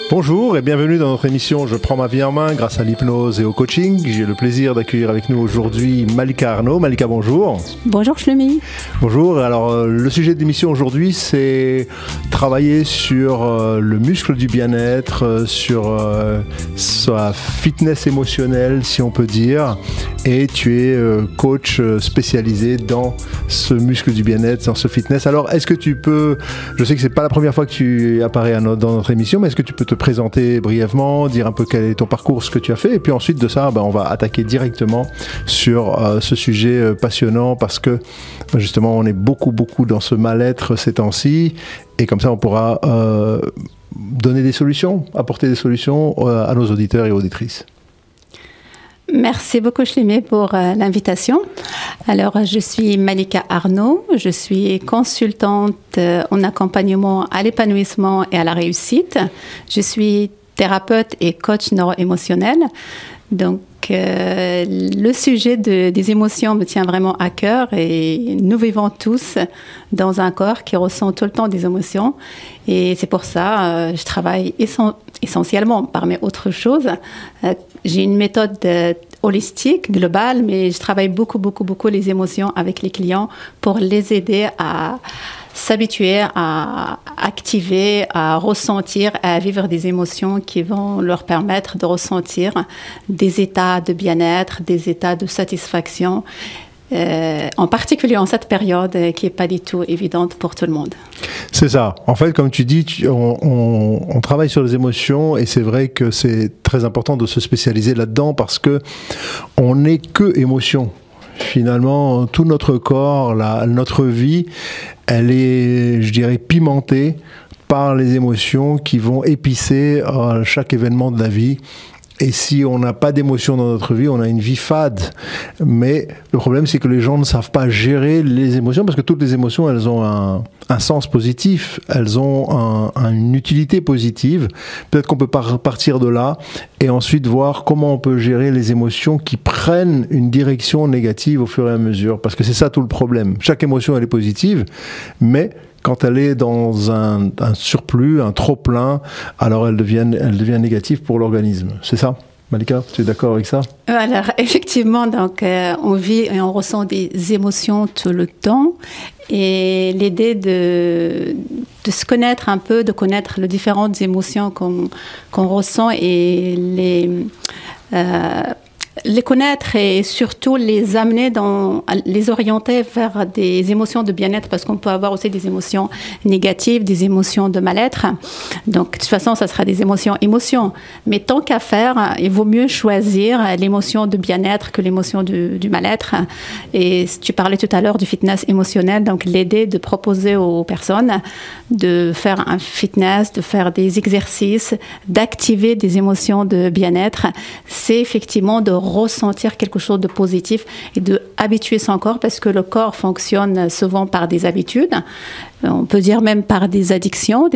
Bonjour et bienvenue dans notre émission Je prends ma vie en main grâce à l'hypnose et au coaching. J'ai le plaisir d'accueillir avec nous aujourd'hui Malika Arnaud. Malika, bonjour. Bonjour Shlomi. Bonjour, alors le sujet de l'émission aujourd'hui c'est travailler sur le muscle du bien-être, sur sa fitness émotionnelle si on peut dire. Et tu es coach spécialisé dans ce muscle du bien-être, dans ce fitness. Alors est-ce que tu peux, je sais que c'est pas la première fois que tu apparais dans notre émission, mais est-ce que tu peux te présenter brièvement, dire un peu quel est ton parcours, ce que tu as fait, et puis ensuite de ça, on va attaquer directement sur ce sujet passionnant parce que justement on est beaucoup dans ce mal-être ces temps-ci, et comme ça on pourra donner des solutions, apporter des solutions à nos auditeurs et auditrices. Merci beaucoup Shlomi pour l'invitation. Alors je suis Malika Arnaud, je suis consultante en accompagnement à l'épanouissement et à la réussite. Je suis thérapeute et coach neuro-émotionnel. Donc le sujet des émotions me tient vraiment à cœur et nous vivons tous dans un corps qui ressent tout le temps des émotions et c'est pour ça je travaille essentiellement parmi autres choses. J'ai une méthode holistique, globale, mais je travaille beaucoup les émotions avec les clients pour les aider à s'habituer à activer, à ressentir, à vivre des émotions qui vont leur permettre de ressentir des états de bien-être, des états de satisfaction, en particulier en cette période qui n'est pas du tout évidente pour tout le monde. C'est ça. En fait, comme tu dis, on travaille sur les émotions et c'est vrai que c'est très important de se spécialiser là-dedans parce que on n'est que émotion. Finalement, tout notre corps, notre vie, elle est, je dirais, pimentée par les émotions qui vont épicer chaque événement de la vie. Et si on n'a pas d'émotions dans notre vie, on a une vie fade. Mais le problème, c'est que les gens ne savent pas gérer les émotions parce que toutes les émotions, elles ont un sens positif, elles ont une utilité positive. Peut-être qu'on peut partir de là et ensuite voir comment on peut gérer les émotions qui prennent une direction négative au fur et à mesure. Parce que c'est ça tout le problème. Chaque émotion, elle est positive, mais quand elle est dans un surplus, un trop-plein, alors elle devient négative pour l'organisme. C'est ça, Malika? Tu es d'accord avec ça? Alors, effectivement, donc, on vit et on ressent des émotions tout le temps. Et l'idée de se connaître un peu, de connaître les différentes émotions qu'on ressent et les connaître et surtout les amener les orienter vers des émotions de bien-être parce qu'on peut avoir aussi des émotions négatives, des émotions de mal-être. Donc, de toute façon, ça sera des émotions. Mais tant qu'à faire, il vaut mieux choisir l'émotion de bien-être que l'émotion du mal-être. Et tu parlais tout à l'heure du fitness émotionnel, donc l'idée de proposer aux personnes de faire un fitness, de faire des exercices, d'activer des émotions de bien-être, c'est effectivement de ressentir quelque chose de positif et de habituer son corps parce que le corps fonctionne souvent par des habitudes. On peut dire même par des addictions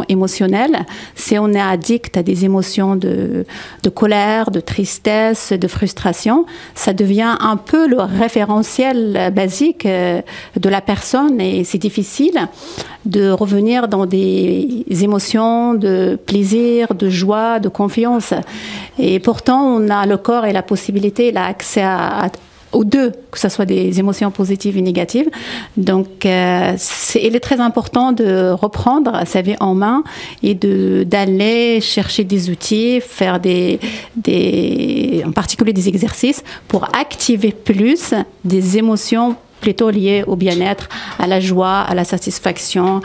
émotionnelles. Si on est addict à des émotions de colère, de tristesse, de frustration, ça devient un peu le référentiel basique de la personne et c'est difficile de revenir dans des émotions de plaisir, de joie, de confiance. Et pourtant, on a le corps et la possibilité, l'accès aux deux, que ce soit des émotions positives et négatives. Donc, il est très important de reprendre sa vie en main et d'aller chercher des outils, faire en particulier des exercices pour activer plus des émotions plutôt liées au bien-être, à la joie, à la satisfaction,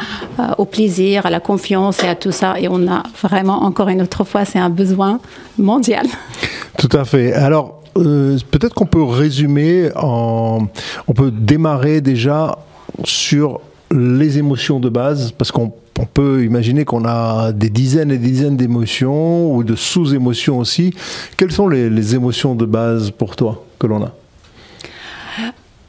au plaisir, à la confiance et à tout ça. Et on a vraiment, encore une autre fois, c'est un besoin mondial. Tout à fait. Alors, peut-être qu'on peut résumer, on peut démarrer déjà sur les émotions de base, parce qu'on peut imaginer qu'on a des dizaines et des dizaines d'émotions ou de sous-émotions aussi. Quelles sont les émotions de base pour toi que l'on a ?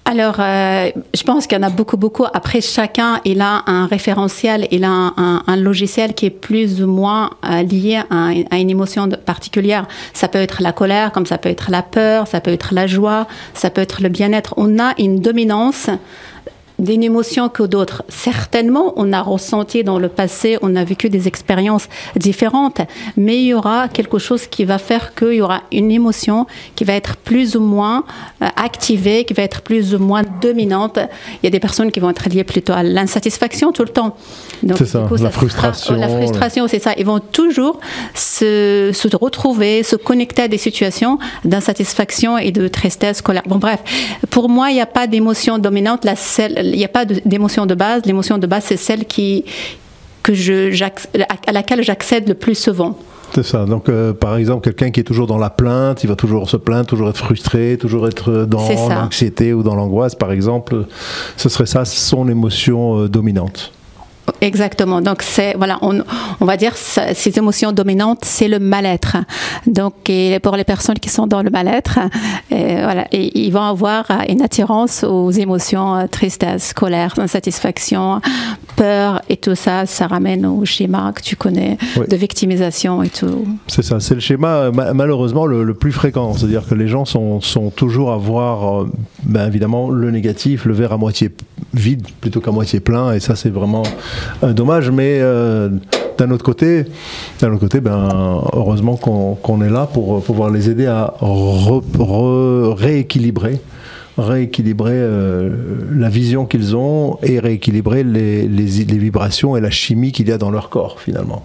Alors, je pense qu'il y en a beaucoup. Après, chacun, il a un référentiel, il a un logiciel qui est plus ou moins lié à une émotion particulière. Ça peut être la colère, comme ça peut être la peur, ça peut être la joie, ça peut être le bien-être. On a une dominance d'une émotion que d'autres. Certainement, on a ressenti dans le passé, on a vécu des expériences différentes, mais il y aura quelque chose qui va faire qu'il y aura une émotion qui va être plus ou moins activée, qui va être plus ou moins dominante. Il y a des personnes qui vont être liées plutôt à l'insatisfaction tout le temps. C'est ça, la frustration. La frustration, c'est ça. Ils vont toujours se retrouver, se connecter à des situations d'insatisfaction et de tristesse, colère. Bon, bref, pour moi, il n'y a pas d'émotion dominante. Il n'y a pas d'émotion de base. L'émotion de base, c'est celle à laquelle j'accède le plus souvent. C'est ça. Donc, par exemple, quelqu'un qui est toujours dans la plainte, il va toujours se plaindre, toujours être frustré, toujours être dans l'anxiété ou dans l'angoisse, par exemple. Ce serait ça, son émotion dominante. Exactement. Donc, on va dire ces émotions dominantes, c'est le mal-être. Donc, et pour les personnes qui sont dans le mal-être, ils vont avoir une attirance aux émotions tristesse, colère, insatisfaction, peur et tout ça. Ça ramène au schéma que tu connais de victimisation et tout. C'est ça. C'est le schéma, malheureusement, le plus fréquent. C'est-à-dire que les gens sont toujours à voir, évidemment, le négatif, le verre à moitié vide plutôt qu'à moitié plein. Et ça, c'est vraiment dommage, mais d'un autre côté, heureusement qu'on est là pour pouvoir les aider à rééquilibrer la vision qu'ils ont et rééquilibrer les vibrations et la chimie qu'il y a dans leur corps, finalement.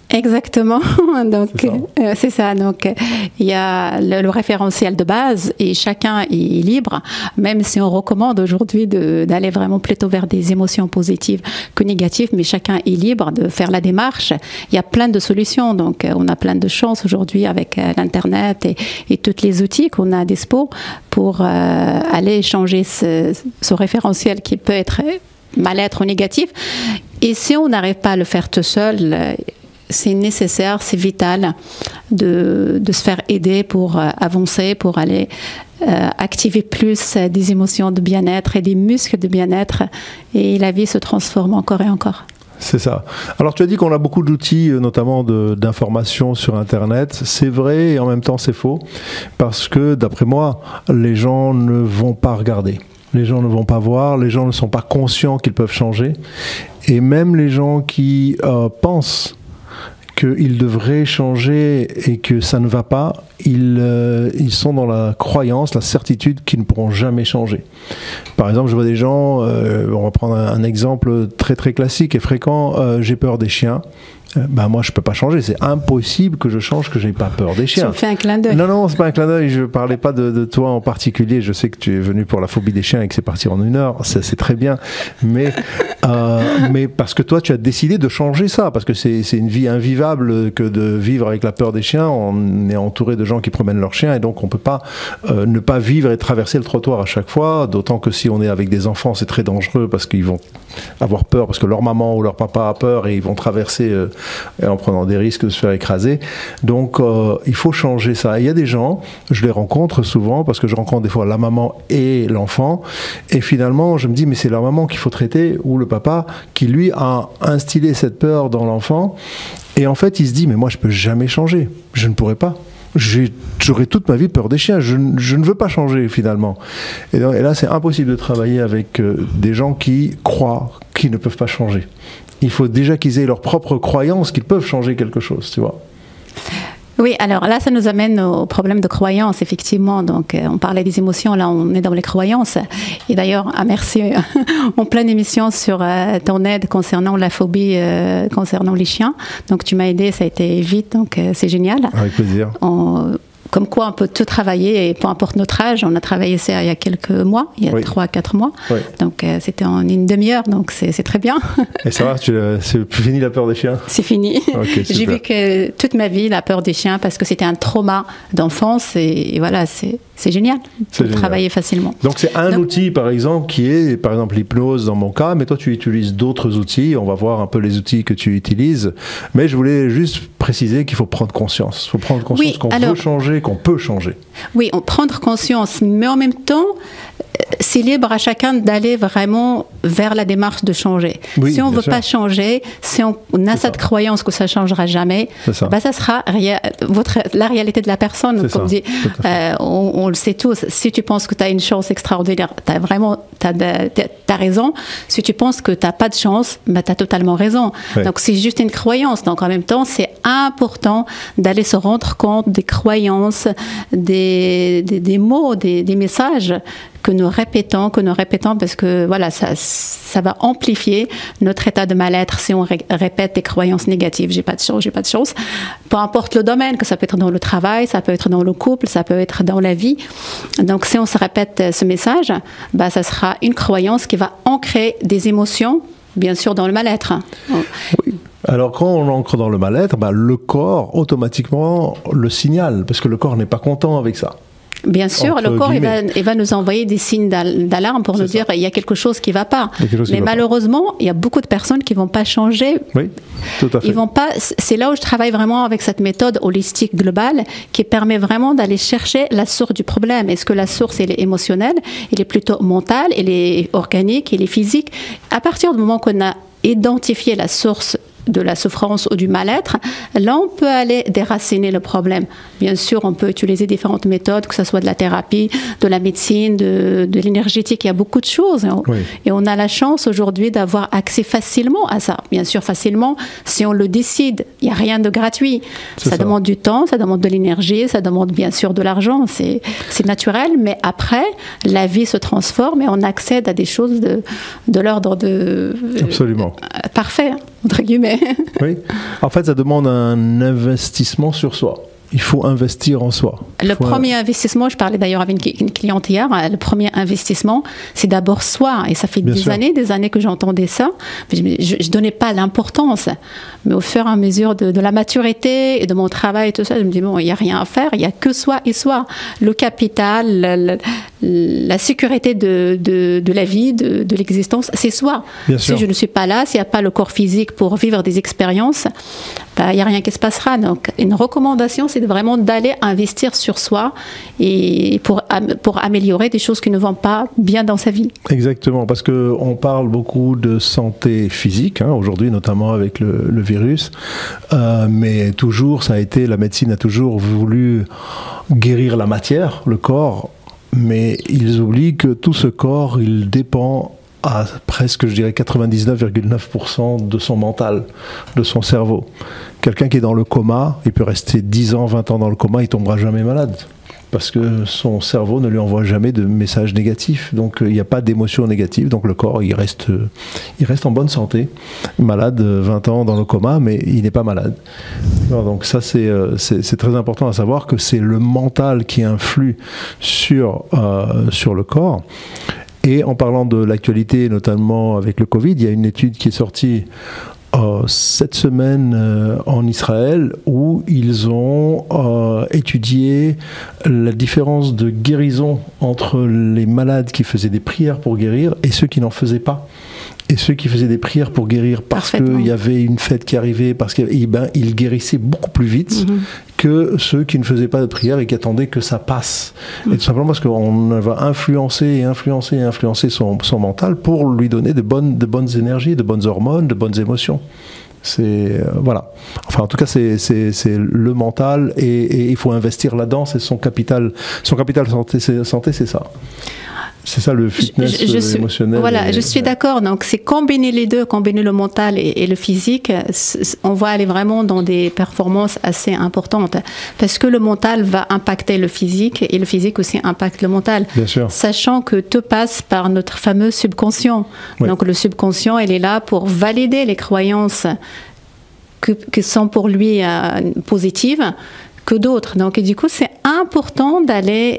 Exactement. Donc, c'est ça. Donc, il y a le référentiel de base et chacun est libre, même si on recommande aujourd'hui d'aller vraiment plutôt vers des émotions positives que négatives, mais chacun est libre de faire la démarche. Il y a plein de solutions. Donc, on a plein de chances aujourd'hui avec l'Internet et tous les outils qu'on a à dispo pour aller changer ce référentiel qui peut être mal-être ou négatif. Et si on n'arrive pas à le faire tout seul, c'est nécessaire, c'est vital de se faire aider pour avancer, pour aller activer plus des émotions de bien-être et des muscles de bien-être, et la vie se transforme encore et encore. C'est ça. Alors tu as dit qu'on a beaucoup d'outils, notamment d'informations sur Internet. C'est vrai et en même temps c'est faux, parce que d'après moi, les gens ne vont pas regarder. Les gens ne vont pas voir, les gens ne sont pas conscients qu'ils peuvent changer. Et même les gens qui pensent qu'ils devraient changer et que ça ne va pas, ils sont dans la croyance, la certitude qu'ils ne pourront jamais changer. Par exemple, je vois des gens, on va prendre un exemple très très classique et fréquent, j'ai peur des chiens. Moi je peux pas changer, c'est impossible que je change, que j'ai pas peur des chiens. Tu me fais un clin d'œil. Non, c'est pas un clin d'œil, je parlais pas de toi en particulier, je sais que tu es venu pour la phobie des chiens et que c'est parti en 1 heure, c'est très bien, mais parce que toi tu as décidé de changer ça, parce que c'est une vie invivable que de vivre avec la peur des chiens. On est entouré de gens qui promènent leurs chiens et donc on peut pas ne pas vivre et traverser le trottoir à chaque fois, d'autant que si on est avec des enfants c'est très dangereux parce qu'ils vont avoir peur, parce que leur maman ou leur papa a peur et ils vont traverser en prenant des risques de se faire écraser. Donc il faut changer ça. Il y a des gens, je les rencontre souvent parce que je rencontre des fois la maman et l'enfant, et finalement je me dis mais c'est leur maman qu'il faut traiter ou le papa qui lui a instillé cette peur dans l'enfant, et en fait il se dit mais moi je peux jamais changer, je ne pourrai pas. J'aurai toute ma vie peur des chiens, je ne veux pas changer finalement. Et là c'est impossible de travailler avec des gens qui croient qu'ils ne peuvent pas changer. Il faut déjà qu'ils aient leur propre croyance qu'ils peuvent changer quelque chose, tu vois. Oui, alors là, ça nous amène au problème de croyance, effectivement. Donc, on parlait des émotions, là, on est dans les croyances. Et d'ailleurs, merci en pleine émission sur ton aide concernant la phobie, concernant les chiens. Donc, tu m'as aidé, ça a été vite, donc c'est génial. Avec plaisir. Comme quoi on peut tout travailler, et peu importe notre âge. On a travaillé ça il y a quelques mois, il y a 3-4 mois. Oui. Donc c'était en une demi-heure, donc c'est très bien. Et ça va, c'est fini la peur des chiens? C'est fini. Okay, j'ai vécu toute ma vie la peur des chiens parce que c'était un trauma d'enfance, et voilà, c'est génial de travailler facilement. Donc c'est un outil par exemple qui est par exemple l'hypnose dans mon cas, mais toi tu utilises d'autres outils. On va voir un peu les outils que tu utilises, mais je voulais juste préciser qu'il faut prendre conscience. Il faut prendre conscience qu'on veut changer, qu'on peut changer. Oui, prendre conscience, mais en même temps, c'est libre à chacun d'aller vraiment vers la démarche de changer. Oui, si on ne veut sûr. pas changer, si on a cette croyance que ça ne changera jamais, ça sera la réalité de la personne. Comme dit, on le sait tous, si tu penses que tu as une chance extraordinaire, t'as raison. Si tu penses que tu n'as pas de chance, tu as totalement raison. Ouais. Donc c'est juste une croyance. Donc en même temps, c'est important d'aller se rendre compte des croyances, des mots, des messages que nous répétons, parce que voilà, ça va amplifier notre état de mal-être si on répète des croyances négatives. J'ai pas de chance. Peu importe le domaine, que ça peut être dans le travail, ça peut être dans le couple, ça peut être dans la vie. Donc si on se répète ce message, ça sera une croyance qui va ancrer des émotions, bien sûr, dans le mal-être. Oui. Alors quand on ancre dans le mal-être, le corps automatiquement le signale, parce que le corps n'est pas content avec ça. Bien sûr, le corps il va nous envoyer des signes d'alarme pour nous dire il y a quelque chose qui ne va pas. Mais malheureusement, il y a beaucoup de personnes qui ne vont pas changer. Oui, tout à fait. Ils vont pas. C'est là où je travaille vraiment avec cette méthode holistique globale qui permet vraiment d'aller chercher la source du problème. Est-ce que la source elle est émotionnelle, elle est plutôt mentale, elle est organique, elle est physique? À partir du moment qu'on a identifié la source de la souffrance ou du mal-être, là on peut aller déraciner le problème. Bien sûr, on peut utiliser différentes méthodes, que ce soit de la thérapie, de la médecine, de l'énergétique, il y a beaucoup de choses. Oui. Et on a la chance aujourd'hui d'avoir accès facilement à ça. Bien sûr, facilement, si on le décide, il n'y a rien de gratuit. Ça demande du temps, ça demande de l'énergie, ça demande bien sûr de l'argent, c'est naturel, mais après, la vie se transforme et on accède à des choses de l'ordre de... Absolument. Parfait, entre guillemets. Oui. En fait, ça demande un investissement sur soi. Il faut investir en soi. Le premier investissement, je parlais d'ailleurs avec une cliente hier, le premier investissement, c'est d'abord soi. Et ça fait des années que j'entendais ça. Je ne donnais pas l'importance. Mais au fur et à mesure de la maturité et de mon travail et tout ça, je me dis, bon, il n'y a rien à faire, il n'y a que soi et soi. Le capital, la sécurité de la vie, de l'existence, c'est soi. Si je ne suis pas là, s'il n'y a pas le corps physique pour vivre des expériences, il n'y a rien qui se passera. Donc, une recommandation, c'est vraiment d'aller investir sur soi et pour améliorer des choses qui ne vont pas bien dans sa vie. Exactement, parce qu'on parle beaucoup de santé physique, aujourd'hui, notamment avec le virus, mais toujours, la médecine a toujours voulu guérir la matière, le corps, mais ils oublient que tout ce corps, il dépend à presque, je dirais, 99,9% de son mental, de son cerveau. Quelqu'un qui est dans le coma, il peut rester 10 ans, 20 ans dans le coma, il ne tombera jamais malade. Parce que son cerveau ne lui envoie jamais de messages négatifs. Donc il n'y a pas d'émotions négatives. Donc le corps, il reste en bonne santé. Malade 20 ans dans le coma, mais il n'est pas malade. Donc ça, c'est très important à savoir que c'est le mental qui influe sur le corps. Et en parlant de l'actualité, notamment avec le Covid, il y a une étude qui est sortie cette semaine en Israël où ils ont étudié la différence de guérison entre les malades qui faisaient des prières pour guérir et ceux qui n'en faisaient pas. Et ceux qui faisaient des prières pour guérir parce qu'il y avait une fête qui arrivait, parce qu'ils guérissaient beaucoup plus vite que ceux qui ne faisaient pas de prière et qui attendaient que ça passe. Et tout simplement parce qu'on va influencer son mental pour lui donner de bonnes énergies, de bonnes hormones, de bonnes émotions. Voilà. Enfin, en tout cas, c'est le mental et il faut investir là-dedans. C'est son capital santé, c'est ça. C'est ça le fitness émotionnel. Voilà, je suis d'accord. Donc, c'est combiner les deux, combiner le mental et le physique. On va aller vraiment dans des performances assez importantes. Parce que le mental va impacter le physique et le physique aussi impacte le mental. Bien sûr. Sachant que tout passe par notre fameux subconscient. Oui. Donc, le subconscient, il est là pour valider les croyances qui sont pour lui positives que d'autres. Donc, et du coup, c'est important d'aller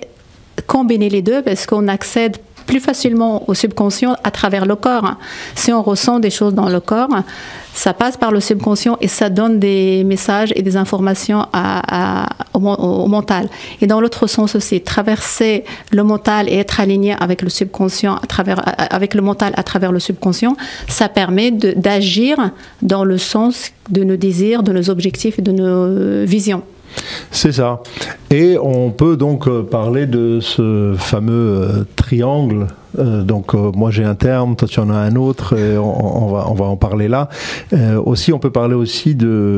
combiner les deux parce qu'on accède plus facilement au subconscient à travers le corps. Si on ressent des choses dans le corps, ça passe par le subconscient et ça donne des messages et des informations au mental. Et dans l'autre sens aussi, traverser le mental et être aligné avec le subconscient avec le mental à travers le subconscient, ça permet d'agir dans le sens de nos désirs, de nos objectifs et de nos visions. C'est ça. Et on peut donc parler de ce fameux triangle. Donc moi j'ai un terme, toi tu en as un autre, et on va en parler là. Aussi on peut parler aussi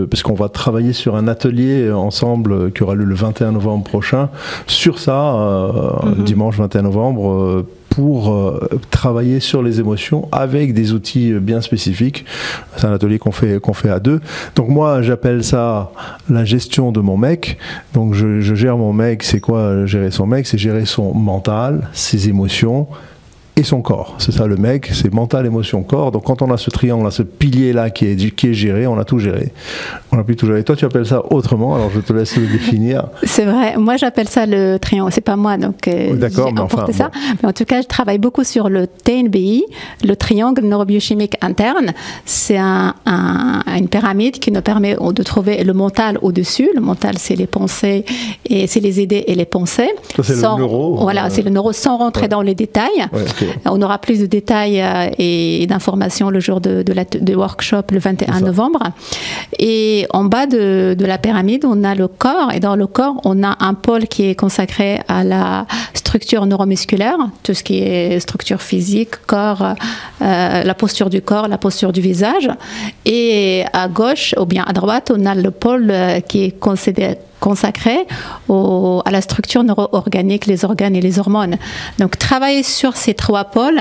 parce qu'on va travailler sur un atelier ensemble qui aura lieu le 21 novembre prochain, sur ça, dimanche 21 novembre, pour travailler sur les émotions avec des outils bien spécifiques. C'est un atelier qu'on fait à deux. Donc moi j'appelle ça la gestion de mon mec. Donc je gère mon mec. C'est quoi gérer son mec? C'est gérer son mental, ses émotions et son corps. C'est ça le mec, c'est mental, émotion, corps. Donc quand on a ce triangle, là, ce pilier-là qui est géré, on a tout géré. On a pu tout gérer. Toi, tu appelles ça autrement, alors je te laisse le définir. C'est vrai, moi j'appelle ça le triangle, c'est pas moi, donc d'accord, j'ai emporté ça. Bon. Mais en tout cas, je travaille beaucoup sur le TNBI, le triangle neurobiochimique interne. C'est une pyramide qui nous permet de trouver le mental au-dessus. Le mental, c'est les pensées, et c'est les idées et les pensées. Ça, c'est le neuro. Voilà, c'est le neuro, sans rentrer dans les détails. Ouais, okay. On aura plus de détails et d'informations le jour de workshop le 21 novembre. Et en bas de la pyramide, on a le corps. Et dans le corps, on a un pôle qui est consacré à la structure neuromusculaire, tout ce qui est structure physique, corps, la posture du corps, la posture du visage. Et à gauche, ou bien à droite, on a le pôle qui est consacré à la structure neuro-organique, les organes et les hormones. Donc, travailler sur ces trois pôles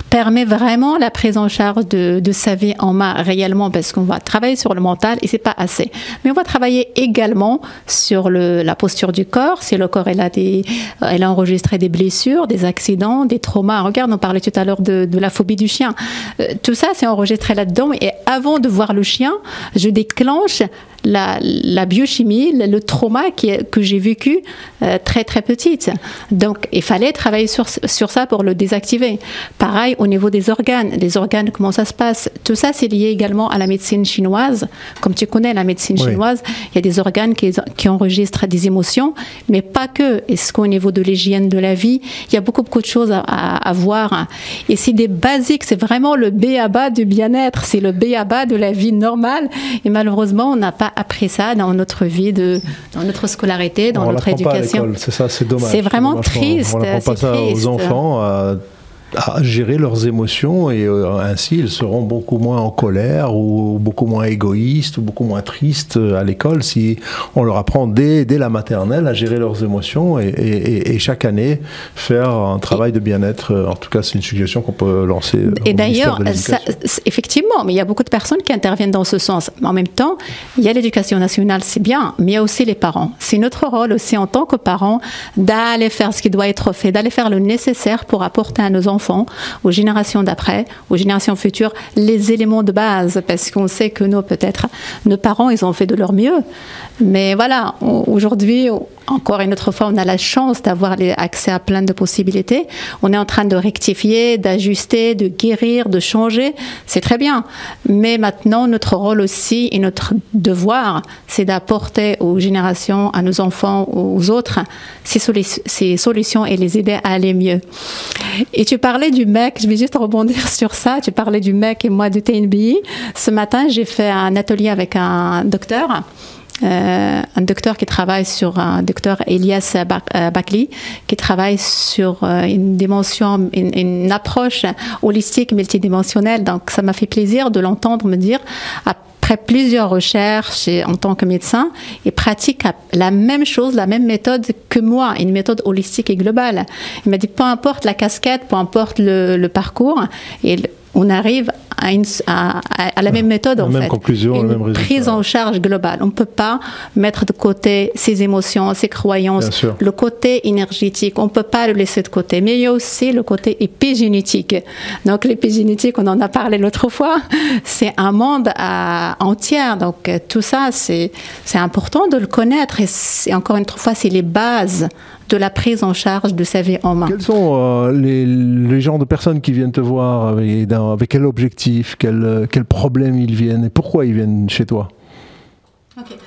permet vraiment la prise en charge de sa vie en main réellement, parce qu'on va travailler sur le mental et c'est pas assez. Mais on va travailler également sur la posture du corps. Si le corps elle a enregistré des blessures, des accidents, des traumas. Regarde, on parlait tout à l'heure de la phobie du chien. Tout ça, c'est enregistré là-dedans. Et avant de voir le chien, je déclenche la biochimie, le trauma que j'ai vécu très très petite. Donc il fallait travailler sur ça pour le désactiver. Pareil au niveau des organes. Les organes, comment ça se passe? Tout ça, c'est lié également à la médecine chinoise. Comme tu connais la médecine chinoise, il y a des organes qui enregistrent des émotions, mais pas que. Est-ce qu'au niveau de l'hygiène de la vie, il y a beaucoup de choses à voir. Et c'est des basiques, c'est vraiment le b.a.-ba du bien-être, c'est le b.a.-ba de la vie normale. Et malheureusement, on n'a pas appris ça dans notre vie, dans notre scolarité, dans notre éducation. C'est ça, c'est dommage. C'est vraiment triste. On n'apprend pas ça aux enfants, à gérer leurs émotions, et ainsi ils seront beaucoup moins en colère ou beaucoup moins égoïstes ou beaucoup moins tristes à l'école si on leur apprend dès la maternelle à gérer leurs émotions et chaque année faire un travail de bien-être. En tout cas, c'est une suggestion qu'on peut lancer. Et d'ailleurs, effectivement, mais il y a beaucoup de personnes qui interviennent dans ce sens. Mais en même temps, il y a l'éducation nationale, c'est bien, mais il y a aussi les parents. C'est notre rôle aussi en tant que parents d'aller faire ce qui doit être fait, d'aller faire le nécessaire pour apporter à nos enfants, aux générations d'après, aux générations futures, les éléments de base, parce qu'on sait que nos parents, ils ont fait de leur mieux. Mais voilà, aujourd'hui, encore une autre fois, on a la chance d'avoir accès à plein de possibilités. On est en train de rectifier, d'ajuster, de guérir, de changer. C'est très bien. Mais maintenant, notre rôle aussi et notre devoir, c'est d'apporter aux générations, à nos enfants, aux autres, ces solutions et les aider à aller mieux. Et tu parlais du MEC, je vais juste rebondir sur ça. Tu parlais du MEC et moi du TNBI. Ce matin, j'ai fait un atelier avec un docteur qui travaille sur un docteur Elias Bakli, qui travaille sur une dimension, une approche holistique multidimensionnelle. Donc ça m'a fait plaisir de l'entendre me dire, après plusieurs recherches en tant que médecin, il pratique la même chose, la même méthode que moi, une méthode holistique et globale. Il m'a dit, peu importe la casquette, peu importe le parcours, et on arrive à la même méthode, en fait. Conclusion, une même résultat. Prise en charge globale. On ne peut pas mettre de côté ses émotions, ses croyances, le côté énergétique. On ne peut pas le laisser de côté. Mais il y a aussi le côté épigénétique. Donc l'épigénétique, on en a parlé l'autre fois, c'est un monde entier. Donc tout ça, c'est important de le connaître. Et encore une fois, c'est les bases de la prise en charge de sa vie en main. Quels sont les genres de personnes qui viennent te voir, avec quel objectif, quel problème ils viennent et pourquoi ils viennent chez toi? Okay.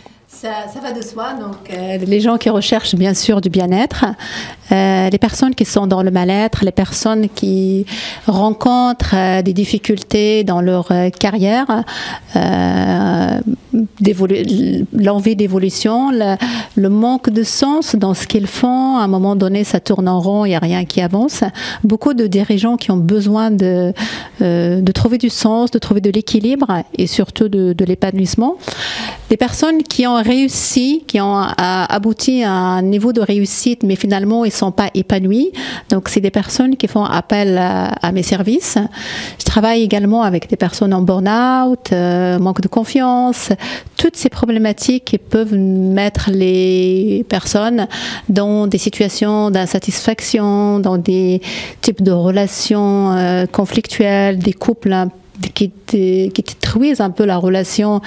Ça va de soi. Donc, les gens qui recherchent bien sûr du bien-être, les personnes qui sont dans le mal-être, les personnes qui rencontrent des difficultés dans leur carrière, l'envie d'évolution, le manque de sens dans ce qu'ils font. À un moment donné, ça tourne en rond, il n'y a rien qui avance. Beaucoup de dirigeants qui ont besoin de trouver du sens, de trouver de l'équilibre et surtout de l'épanouissement. Des personnes qui ont réussi, qui ont abouti à un niveau de réussite, mais finalement, ils ne sont pas épanouis. Donc, c'est des personnes qui font appel à mes services. Je travaille également avec des personnes en burn-out, manque de confiance. Toutes ces problématiques qui peuvent mettre les personnes dans des situations d'insatisfaction, dans des types de relations conflictuelles, des couples qui détruisent un peu la relation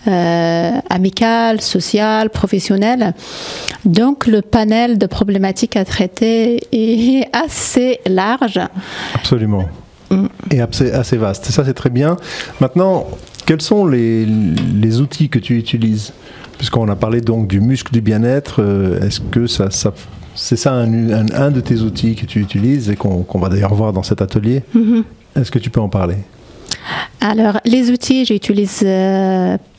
amicale, sociale, professionnelle. Donc, le panel de problématiques à traiter est assez large. Absolument. Et assez vaste. Ça, c'est très bien. Maintenant, quels sont les outils que tu utilises? Puisqu'on a parlé donc du muscle du bien-être, est-ce que c'est ça un de tes outils que tu utilises et qu'on va d'ailleurs voir dans cet atelier? Est-ce que tu peux en parler? Alors, les outils, j'utilise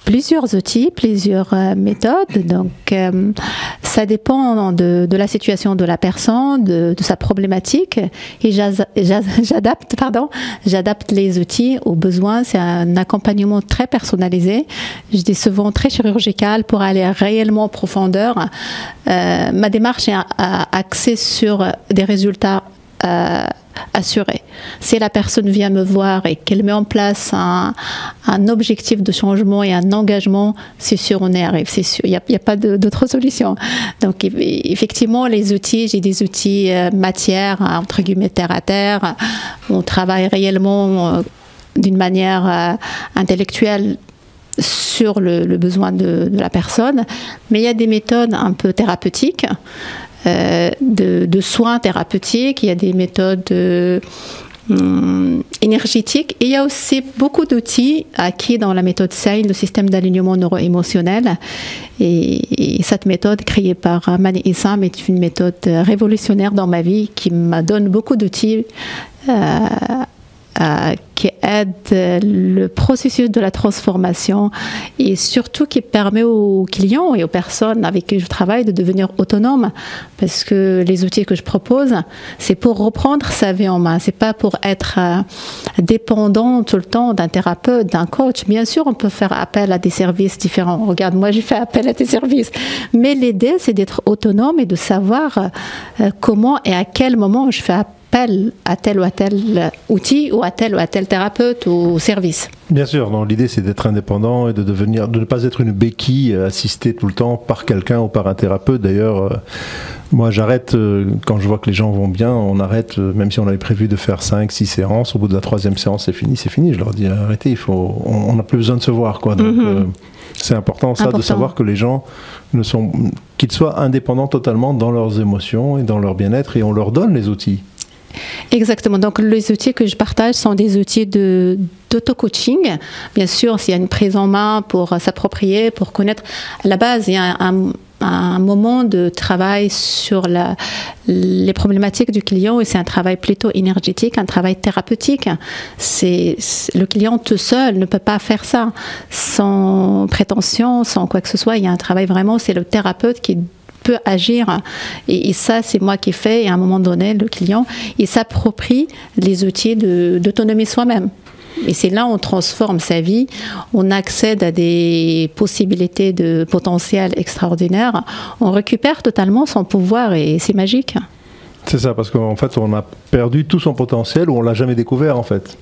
plusieurs outils, plusieurs méthodes. Donc, ça dépend de la situation de la personne, de sa problématique. Et j'adapte les outils aux besoins. C'est un accompagnement très personnalisé. Je dis souvent très chirurgical pour aller réellement en profondeur. Ma démarche est axée sur des résultats assuré. Si la personne vient me voir et qu'elle met en place un objectif de changement et un engagement, c'est sûr, on y arrive, c'est sûr. Il n'y a pas d'autre solution. Donc, effectivement, les outils, j'ai des outils matière, entre guillemets, terre à terre. On travaille réellement d'une manière intellectuelle sur le besoin de la personne. Mais il y a des méthodes un peu thérapeutiques. De soins thérapeutiques, il y a des méthodes énergétiques et il y a aussi beaucoup d'outils acquis dans la méthode SAIL, le système d'alignement neuro-émotionnel. Et cette méthode créée par Mani Issam est une méthode révolutionnaire dans ma vie qui me donne beaucoup d'outils qui aide le processus de la transformation et surtout qui permet aux clients et aux personnes avec qui je travaille de devenir autonomes, parce que les outils que je propose, c'est pour reprendre sa vie en main, c'est pas pour être dépendant tout le temps d'un thérapeute, d'un coach. Bien sûr, on peut faire appel à des services différents. Regarde, moi j'ai fait appel à tes services, mais l'idée c'est d'être autonome et de savoir comment et à quel moment je fais appel à tel ou à tel outil ou à tel thérapeute ou service. Bien sûr, l'idée c'est d'être indépendant et de ne pas être une béquille assistée tout le temps par quelqu'un ou par un thérapeute. D'ailleurs, moi j'arrête, quand je vois que les gens vont bien, on arrête, même si on avait prévu de faire 5-6 séances, au bout de la 3e séance c'est fini, je leur dis arrêtez, on n'a plus besoin de se voir, quoi. Donc, c'est important de savoir que les gens qu'ils soient indépendants totalement dans leurs émotions et dans leur bien-être, et on leur donne les outils. Exactement. Donc, les outils que je partage sont des outils d'auto-coaching. Bien sûr, s'il y a une prise en main pour s'approprier, pour connaître. À la base, il y a un moment de travail sur les problématiques du client et c'est un travail plutôt énergétique, un travail thérapeutique. Le client tout seul ne peut pas faire ça sans prétention, sans quoi que ce soit. Il y a un travail vraiment, c'est le thérapeute qui peut agir et ça c'est moi qui fais, et à un moment donné le client il s'approprie les outils d'autonomie soi-même et c'est là où on transforme sa vie, on accède à des possibilités de potentiel extraordinaire, on récupère totalement son pouvoir et c'est magique. C'est ça, parce qu'en fait on a perdu tout son potentiel ou on l'a jamais découvert en fait.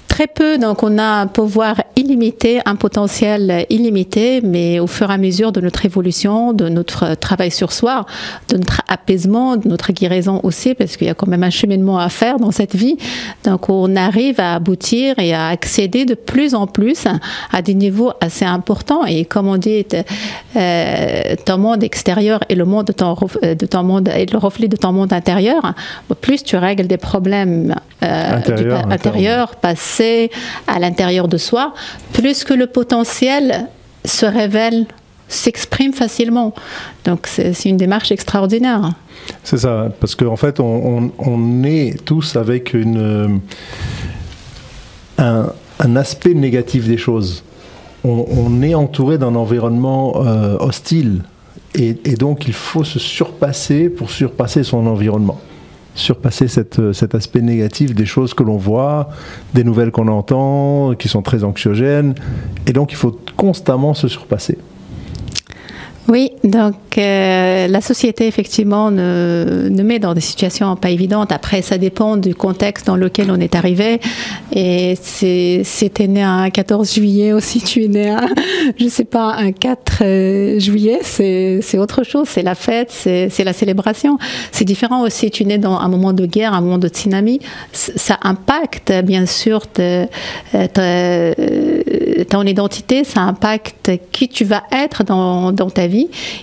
Très peu, donc on a un pouvoir illimité, un potentiel illimité, mais au fur et à mesure de notre évolution, de notre travail sur soi, de notre apaisement, de notre guérison aussi, parce qu'il y a quand même un cheminement à faire dans cette vie. Donc on arrive à aboutir et à accéder de plus en plus à des niveaux assez importants. Et comme on dit, ton monde extérieur est le monde de ton monde, est le reflet de ton monde intérieur. Plus tu règles des problèmes intérieurs, passés, à l'intérieur de soi, plus que le potentiel se révèle s'exprime facilement. Donc c'est une démarche extraordinaire. C'est ça, parce qu'en fait, on est tous avec un aspect négatif des choses. On est entouré d'un environnement hostile. Et donc, il faut se surpasser pour surpasser son environnement. Surpasser cet aspect négatif des choses que l'on voit, des nouvelles qu'on entend, qui sont très anxiogènes. Et donc, il faut constamment se surpasser. Oui, donc la société effectivement nous met dans des situations pas évidentes. Après, ça dépend du contexte dans lequel on est arrivé. Et si tu es né un 14 juillet ou si tu es né je sais pas, un 4 juillet, c'est autre chose. C'est la fête, c'est la célébration. C'est différent aussi si tu es né dans un moment de guerre, un moment de tsunami. Ça impacte bien sûr ton identité, ça impacte qui tu vas être dans ta vie.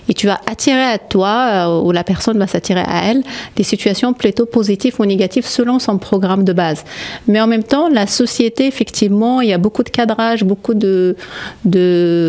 Et tu vas attirer à toi, ou la personne va s'attirer à elle, des situations plutôt positives ou négatives selon son programme de base. Mais en même temps, la société, effectivement, il y a beaucoup de cadrage, beaucoup de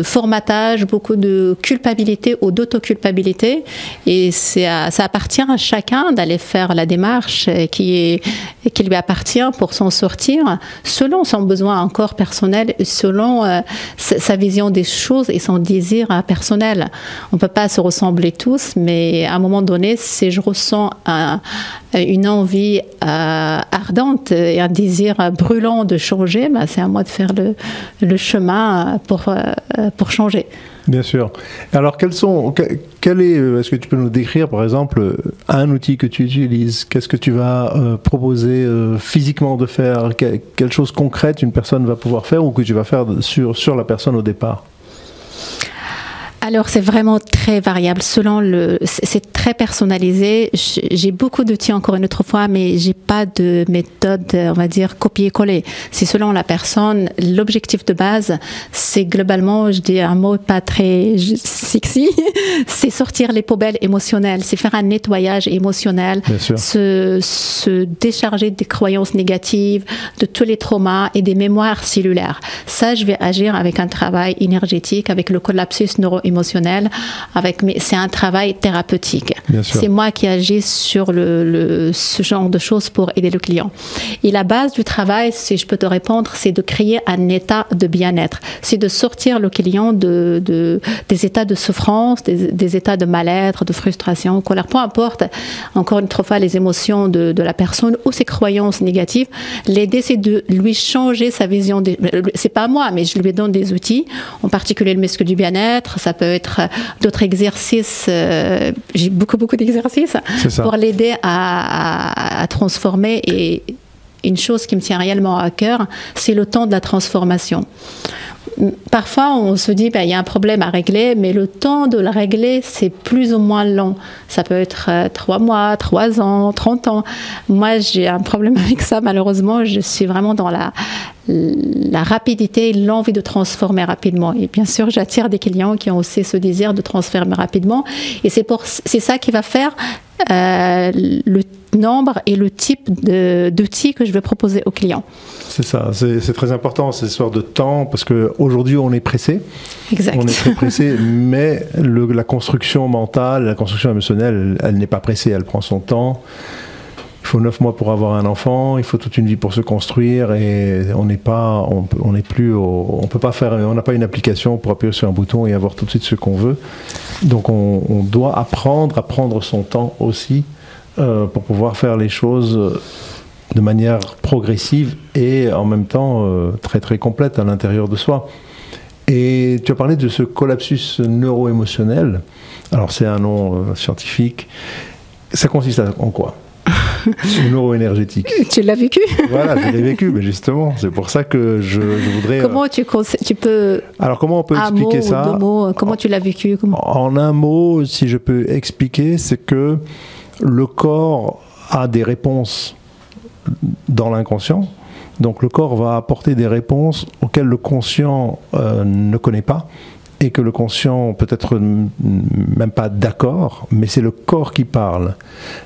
formatage, beaucoup de culpabilité ou d'autoculpabilité. Et ça appartient à chacun d'aller faire la démarche qui lui appartient pour s'en sortir, selon son besoin encore personnel, selon sa vision des choses et son désir personnel. On ne peut pas se ressembler tous, mais à un moment donné, si je ressens une envie ardente et un désir brûlant de changer, bah, c'est à moi de faire le chemin pour changer. Bien sûr. Alors, est-ce que tu peux nous décrire, par exemple, un outil que tu utilises? Qu'est-ce que tu vas proposer physiquement de faire? Quelle chose concrète une personne va pouvoir faire ou que tu vas faire sur la personne au départ? Alors, c'est vraiment très variable. C'est très personnalisé. J'ai beaucoup d'outils, encore une autre fois, mais j'ai pas de méthode, on va dire, copier-coller. C'est selon la personne. L'objectif de base, c'est globalement, je dis un mot pas très sexy, c'est sortir les poubelles émotionnelles. C'est faire un nettoyage émotionnel. Se décharger des croyances négatives, de tous les traumas et des mémoires cellulaires. Ça, je vais agir avec un travail énergétique, avec le collapsus neuro-émotionnel. C'est un travail thérapeutique. C'est moi qui agis sur ce genre de choses pour aider le client. Et la base du travail, si je peux te répondre, c'est de créer un état de bien-être. C'est de sortir le client des états de souffrance, des états de mal-être, de frustration, colère, peu importe, encore une fois, les émotions de la personne ou ses croyances négatives. L'aider, c'est de lui changer sa vision. C'est pas moi, mais je lui donne des outils, en particulier le muscle du bien-être. Ça peut être d'autres exercices. J'ai beaucoup d'exercices pour l'aider à transformer. Et une chose qui me tient réellement à cœur, c'est le temps de la transformation. Parfois, on se dit, il y a un problème à régler, mais le temps de le régler, c'est plus ou moins long. Ça peut être 3 mois, 3 ans, 30 ans. Moi, j'ai un problème avec ça, malheureusement. Je suis vraiment dans la rapidité et l'envie de transformer rapidement. Et bien sûr, j'attire des clients qui ont aussi ce désir de transformer rapidement. Et c'est ça qui va faire le nombre et le type d'outils que je vais proposer aux clients. C'est ça, c'est très important, cette histoire de temps, parce qu'aujourd'hui, on est pressé. Exact. On est très pressé, mais la construction mentale, la construction émotionnelle, elle n'est pas pressée, elle prend son temps. Il faut 9 mois pour avoir un enfant, il faut toute une vie pour se construire, et on n'a pas une application pour appuyer sur un bouton et avoir tout de suite ce qu'on veut. Donc on doit apprendre à prendre son temps aussi pour pouvoir faire les choses de manière progressive et en même temps très très complète à l'intérieur de soi. Et tu as parlé de ce collapsus neuro-émotionnel. Alors c'est un nom scientifique. Ça consiste en quoi? Neuro-énergétique. Tu l'as vécu? Voilà, je l'ai vécu, mais justement, c'est pour ça que je voudrais... Comment tu peux... Alors, comment on peut expliquer ça? Un mot ou 2 mots, comment tu l'as vécu? En un mot, si je peux expliquer, c'est que le corps a des réponses dans l'inconscient. Donc, le corps va apporter des réponses auxquelles le conscient ne connaît pas. Et que le conscient peut être même pas d'accord, mais c'est le corps qui parle.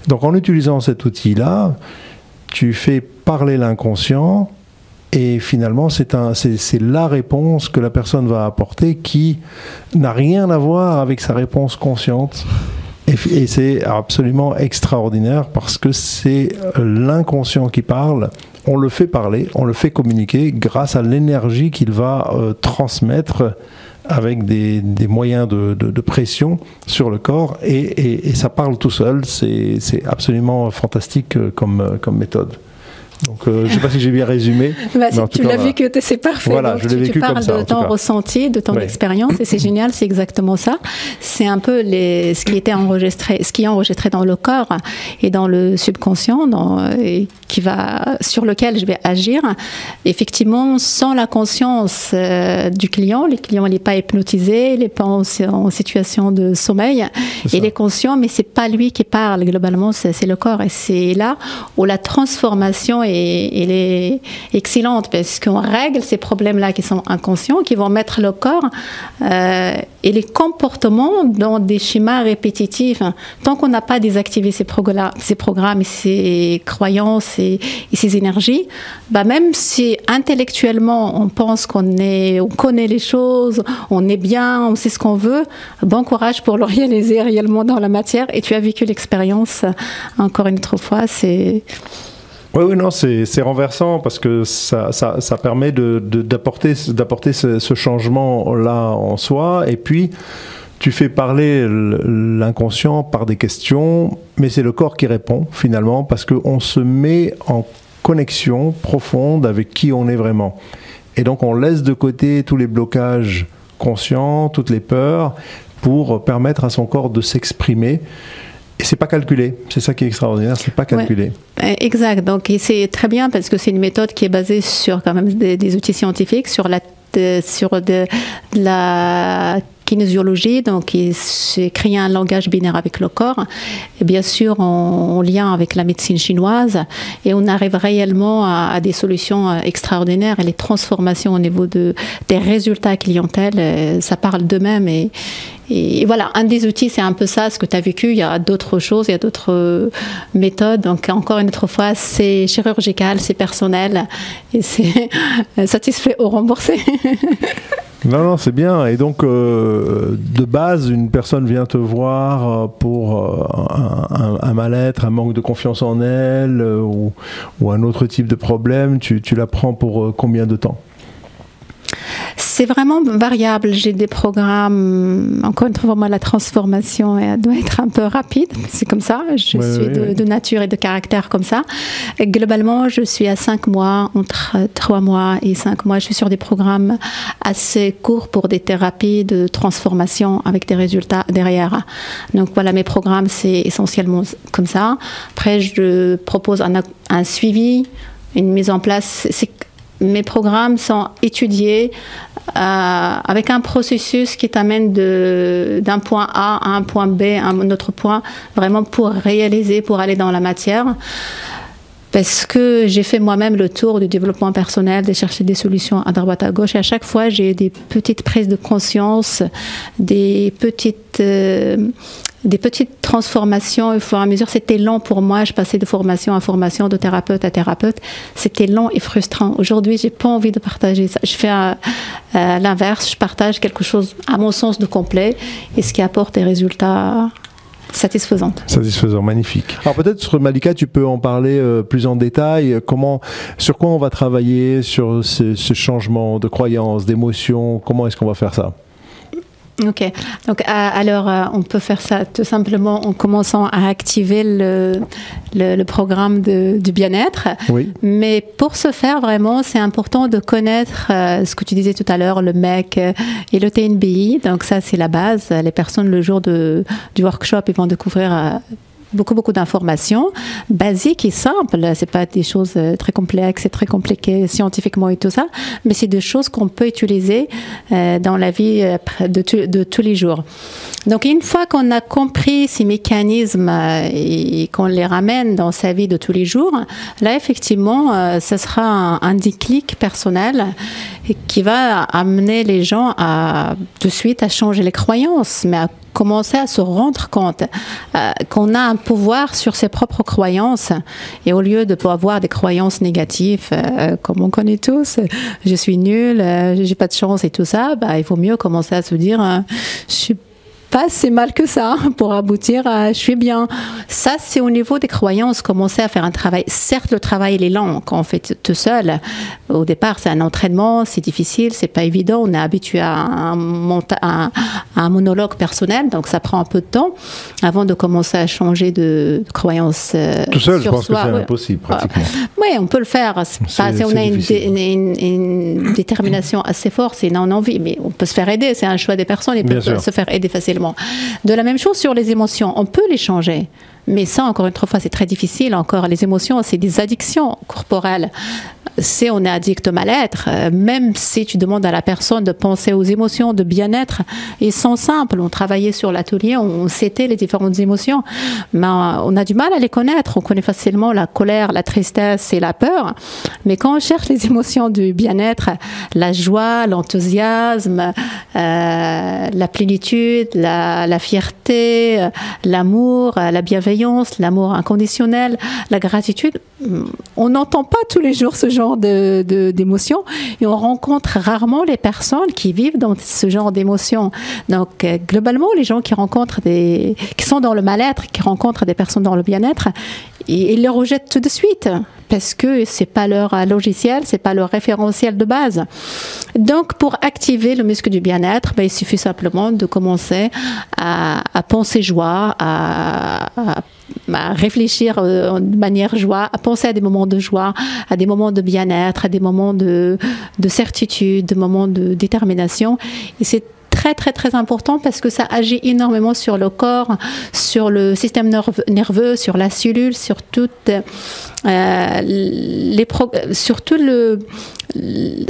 Donc en utilisant cet outil-là, tu fais parler l'inconscient Et finalement, c'est la réponse que la personne va apporter qui n'a rien à voir avec sa réponse consciente. Et c'est absolument extraordinaire parce que c'est l'inconscient qui parle. On le fait parler, on le fait communiquer grâce à l'énergie qu'il va transmettre avec des moyens de pression sur le corps. Et ça parle tout seul. C'est absolument fantastique comme méthode. Donc, je ne sais pas si j'ai bien résumé. Tu l'as vu que c'est parfait. Voilà, je l'ai vécu comme ça. Tu parles de ton ressenti, de ton expérience, et c'est génial, c'est exactement ça. C'est un peu ce qui est enregistré dans le corps et dans le subconscient, sur lequel je vais agir. Effectivement, sans la conscience du client, le client n'est pas hypnotisé, il n'est pas en situation de sommeil, il est conscient, mais c'est pas lui qui parle. Globalement, c'est le corps, et c'est là où la transformation elle est excellente parce qu'on règle ces problèmes-là qui sont inconscients, qui vont mettre le corps et les comportements dans des schémas répétitifs. Tant qu'on n'a pas désactivé ces programmes et ces croyances et ces énergies, même si intellectuellement on pense qu'on connaît les choses, on est bien, on sait ce qu'on veut, bon courage pour le réaliser réellement dans la matière. Et tu as vécu l'expérience encore une autre fois, c'est... Oui, non, c'est renversant parce que ça permet d'apporter ce changement-là en soi. Et puis, tu fais parler l'inconscient par des questions, mais c'est le corps qui répond finalement parce qu'on se met en connexion profonde avec qui on est vraiment. Et donc, on laisse de côté tous les blocages conscients, toutes les peurs, pour permettre à son corps de s'exprimer. Et c'est pas calculé, c'est ça qui est extraordinaire, c'est pas calculé. Ouais, exact, donc c'est très bien parce que c'est une méthode qui est basée sur quand même des outils scientifiques, sur de la kinésiologie, donc il s'est créé un langage binaire avec le corps, et bien sûr en lien avec la médecine chinoise, et on arrive réellement à des solutions extraordinaires, et les transformations au niveau des résultats clientèle, ça parle d'eux-mêmes, et voilà, un des outils, c'est un peu ça, ce que tu as vécu. Il y a d'autres choses, il y a d'autres méthodes. Donc, encore une autre fois, c'est chirurgical, c'est personnel, et c'est satisfait ou remboursé. Non, c'est bien. Et donc, de base, une personne vient te voir pour un mal-être, un manque de confiance en elle ou un autre type de problème. Tu la prends pour combien de temps ? C'est vraiment variable. J'ai des programmes, encore une fois, moi, la transformation elle doit être un peu rapide. C'est comme ça. Je suis de nature et de caractère comme ça. Et globalement, je suis à 5 mois, entre 3 mois et 5 mois. Je suis sur des programmes assez courts pour des thérapies de transformation avec des résultats derrière. Donc voilà, mes programmes, c'est essentiellement comme ça. Après, je propose un suivi, une mise en place. Mes programmes sont étudiés avec un processus qui t'amène d'un point A à un point B, à un autre point, vraiment pour réaliser, pour aller dans la matière. Parce que j'ai fait moi-même le tour du développement personnel, de chercher des solutions à droite à gauche. Et à chaque fois, j'ai des petites prises de conscience, des petites transformations au fur et à mesure. C'était long pour moi. Je passais de formation à formation, de thérapeute à thérapeute. C'était long et frustrant. Aujourd'hui, j'ai pas envie de partager ça. Je fais l'inverse. Je partage quelque chose, à mon sens, de complet et ce qui apporte des résultats satisfaisant, magnifique. Alors peut-être, Malika, tu peux en parler plus en détail. Sur quoi on va travailler, sur ce changement de croyance, d'émotion, comment est-ce qu'on va faire ça ? Ok, donc alors on peut faire ça tout simplement en commençant à activer le programme du bien-être. Oui. Mais pour ce faire, vraiment, c'est important de connaître ce que tu disais tout à l'heure, le MEC et le TNBI. Donc ça, c'est la base. Les personnes, le jour du workshop, ils vont découvrir beaucoup d'informations basiques et simples. C'est pas des choses très complexes et très compliquées scientifiquement et tout ça, mais c'est des choses qu'on peut utiliser dans la vie de tous les jours. Donc une fois qu'on a compris ces mécanismes et qu'on les ramène dans sa vie de tous les jours, là effectivement, ce sera un déclic personnel qui va amener les gens de suite à changer les croyances, mais à commencer à se rendre compte qu'on a un pouvoir sur ses propres croyances, et au lieu de avoir des croyances négatives, comme on connaît tous, je suis nulle, j'ai pas de chance et tout ça, il vaut mieux commencer à se dire je suis pas si mal que ça pour aboutir à je suis bien. Ça, c'est au niveau des croyances, commencer à faire un travail. Certes, le travail, il est lent quand on fait tout seul. Au départ, c'est un entraînement, c'est difficile, c'est pas évident. On est habitué à un monologue personnel, donc ça prend un peu de temps avant de commencer à changer de croyances. Tout seul, je pense que c'est impossible, pratiquement. Oui, on peut le faire. On a une détermination assez forte, c'est une envie, mais on peut se faire aider. C'est un choix des personnes, ils peuvent se faire aider facilement. De la même chose sur les émotions, on peut les changer. Mais ça, encore une fois, c'est très difficile. Encore, les émotions, c'est des addictions corporelles. Si on est addict au mal-être, même si tu demandes à la personne de penser aux émotions de bien-être, ils sont simples. On travaillait sur l'atelier, on citait les différentes émotions, mais on a du mal à les connaître. On connaît facilement la colère, la tristesse et la peur. Mais quand on cherche les émotions du bien-être, la joie, l'enthousiasme, la plénitude, la fierté, l'amour, la bienveillance, l'amour inconditionnel, la gratitude, on n'entend pas tous les jours ce genre d'émotions, et on rencontre rarement les personnes qui vivent dans ce genre d'émotions. Donc, globalement, les gens qui sont dans le mal-être, qui rencontrent des personnes dans le bien-être, ils les rejettent tout de suite parce que c'est pas leur logiciel, c'est pas leur référentiel de base. Donc, pour activer le muscle du bien-être, il suffit simplement de commencer à penser joie, à réfléchir de manière joie, à penser à des moments de joie, à des moments de bien-être, à des moments de certitude, des moments de détermination. Et c'est très, très, très important parce que ça agit énormément sur le corps, sur le système nerveux, sur la cellule, sur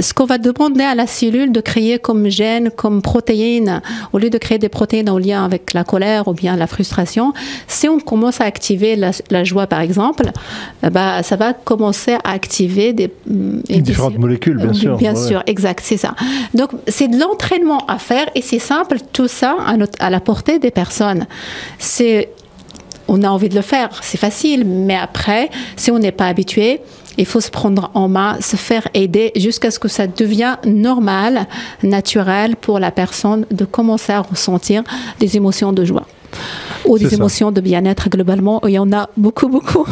ce qu'on va demander à la cellule de créer comme gène, comme protéines, au lieu de créer des protéines en lien avec la colère ou bien la frustration. Si on commence à activer la joie, par exemple, ça va commencer à activer des différentes molécules, bien sûr. Bien sûr, exact, c'est ça. Donc, c'est de l'entraînement à faire et c'est simple, tout ça à la portée des personnes. On a envie de le faire, c'est facile, mais après, si on n'est pas habitué, il faut se prendre en main, se faire aider jusqu'à ce que ça devienne normal, naturel pour la personne de commencer à ressentir des émotions de joie ou des émotions de bien-être globalement. Il y en a beaucoup, beaucoup.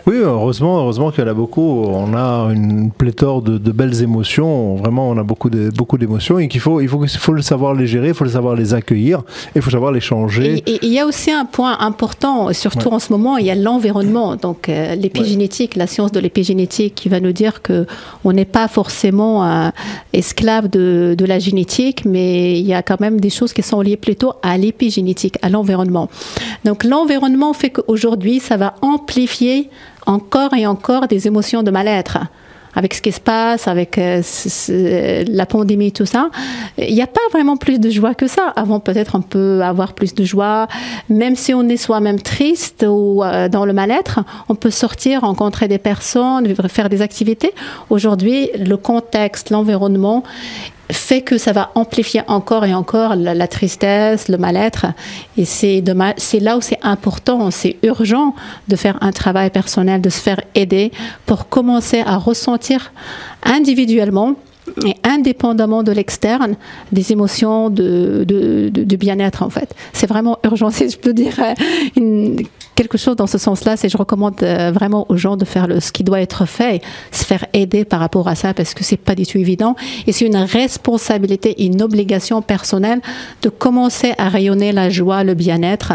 Oui, heureusement qu'il y en a beaucoup. On a une pléthore de belles émotions. Vraiment, on a beaucoup d'émotions et il faut le savoir les gérer, il faut le savoir les accueillir et il faut savoir les changer. Et il y a aussi un point important, surtout en ce moment, il y a l'environnement. Donc, l'épigénétique, la science de l'épigénétique qui va nous dire qu'on n'est pas forcément esclave de la génétique, mais il y a quand même des choses qui sont liées plutôt à l'épigénétique, à l'environnement. Donc, l'environnement fait qu'aujourd'hui, ça va amplifier encore et encore des émotions de mal-être. Avec ce qui se passe, avec la pandémie, tout ça, il n'y a pas vraiment plus de joie que ça. Avant, peut-être, on peut avoir plus de joie. Même si on est soi-même triste ou dans le mal-être, on peut sortir, rencontrer des personnes, faire des activités. Aujourd'hui, le contexte, l'environnement fait que ça va amplifier encore et encore la tristesse, le mal-être. Et c'est là où c'est important, c'est urgent de faire un travail personnel, de se faire aider pour commencer à ressentir individuellement et indépendamment de l'externe des émotions de bien-être en fait. C'est vraiment urgent, si je peux dire quelque chose dans ce sens-là, je recommande vraiment aux gens de faire ce qui doit être fait, se faire aider par rapport à ça parce que c'est pas du tout évident et c'est une responsabilité, une obligation personnelle de commencer à rayonner la joie, le bien-être